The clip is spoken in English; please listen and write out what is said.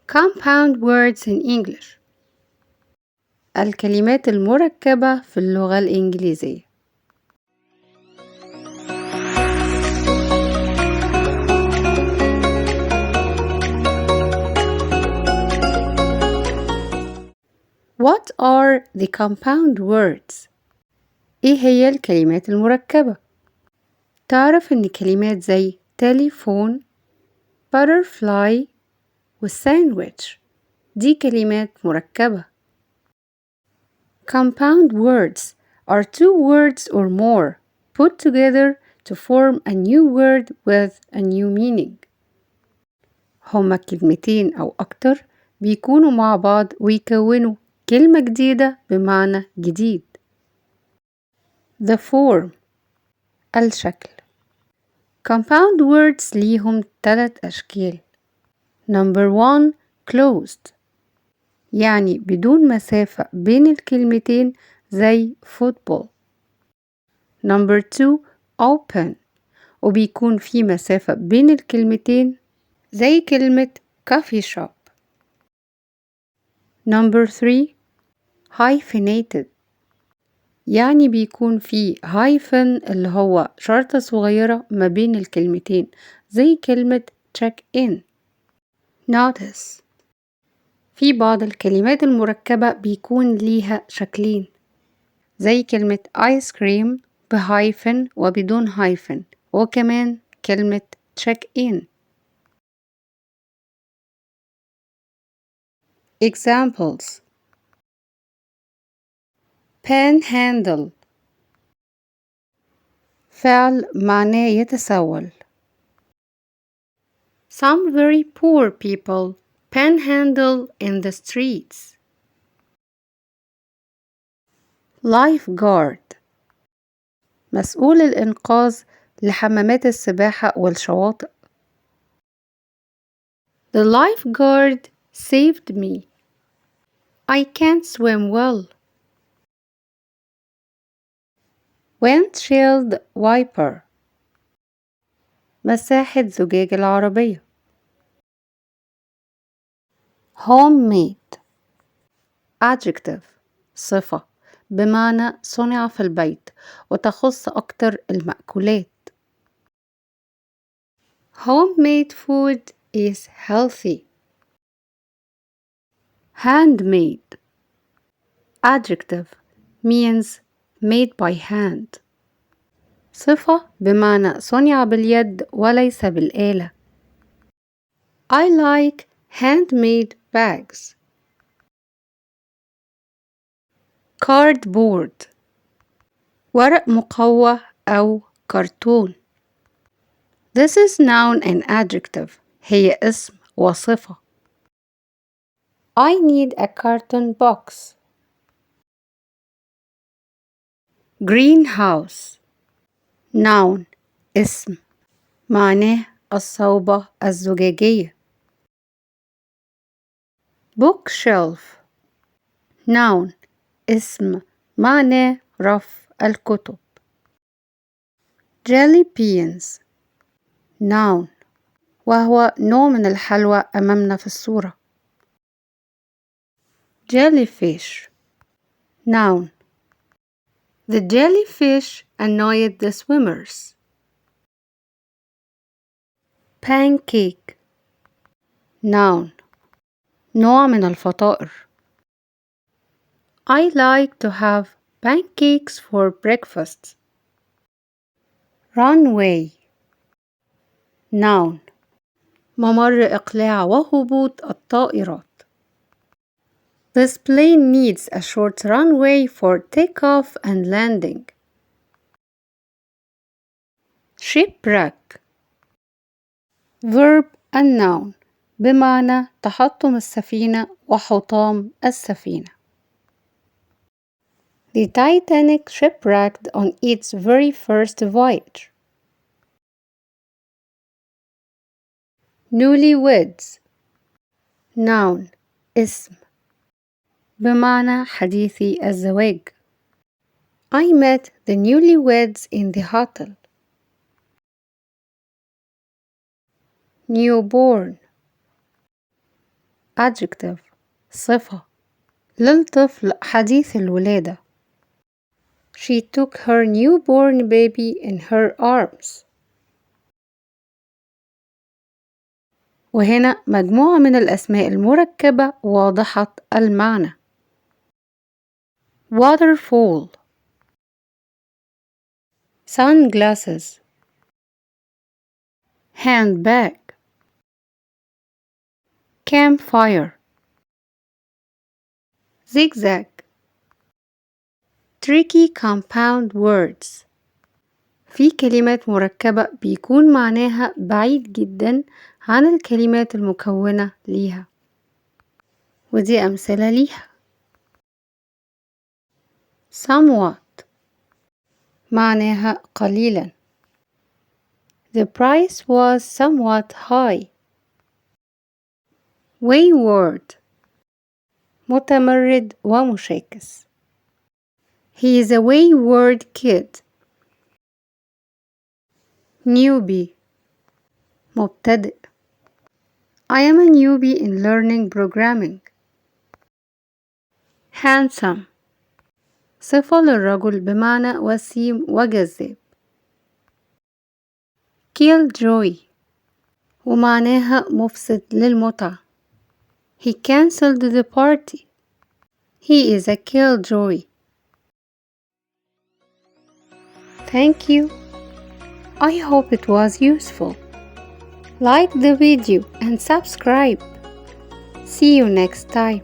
Compound words in English. الكلمات المركبة في اللغة الإنجليزية. What are the compound words? إيه هي الكلمات المركبة؟ تعرف إن كلمات زي تليفون، butterfly والساندويتش دي كلمات مركبة. Compound words are two words or more put together to form a new word with a new meaning. هما كلمتين أو أكتر بيكونوا مع بعض ويكونوا كلمة جديدة بمعنى جديد. The form الشكل. Compound words ليهم 3 أشكال. Number 1 closed يعني بدون مسافة بين الكلمتين زي football. Number 2 open وبيكون في مسافة بين الكلمتين زي كلمة coffee shop. Number 3 hyphenated يعني بيكون في hyphen اللي هو شرطة صغيرة ما بين الكلمتين زي كلمة check in. Notice في بعض الكلمات المركبة بيكون ليها شكلين زي كلمة ice cream بهايفن وبدون هايفن وكمان كلمة check in. Examples panhandle فعل معناه يتسول. Some very poor people panhandle in the streets. Lifeguard مسؤول الإنقاذ لحمامات السباحة والشواطئ. The lifeguard saved me. I can't swim well. Windshield wiper مساحة زجاج العربية. Homemade adjective صفة بمعنى صنع في البيت وتخص أكتر المأكولات. Homemade food is healthy. Handmade adjective means made by hand صفة بمعنى صنع باليد وليس بالآلة. I like handmade bags. Cardboard ورق مقوى أو كرتون. This is noun and adjective هي اسم وصفة. I need a carton box. Greenhouse noun اسم معناه الصوبة الزجاجية. Bookshelf noun اسم معناه رف الكتب. Jelly beans noun وهو نوع من الحلوى أمامنا في الصورة. Jellyfish noun The jellyfish annoyed the swimmers. Pancake noun نوع من الفطائر. I like to have pancakes for breakfast. Runway noun ممر إقلاع وهبوط الطائرات. This plane needs a short runway for takeoff and landing. Shipwreck verb and noun بمعنى تحطم السفينة وحطام السفينة. The Titanic shipwrecked on its very first voyage. Newlyweds noun اسم بمعنى حديثي الزواج. I met the newlyweds in the hotel. Newborn adjective صفة للطفل حديث الولادة. She took her newborn baby in her arms. وهنا مجموعة من الأسماء المركبة واضحة المعنى. waterfall sunglasses handbag campfire zigzag tricky compound words. في كلمات مركبة بيكون معناها بعيد جدا عن الكلمات المكونة ليها، ودي أمثلة ليها. somewhat معناها قليلا. The price was somewhat high. wayward متمرد ومشاكس. He is a wayward kid. newbie مبتدئ. I am a newbie in learning programming. handsome صفة للرجل بمعنى وسيم وجذاب. killjoy ومعناها مفسد للمتعة. He cancelled the party. He is a killjoy. Thank you. I hope it was useful. Like the video and subscribe. See you next time.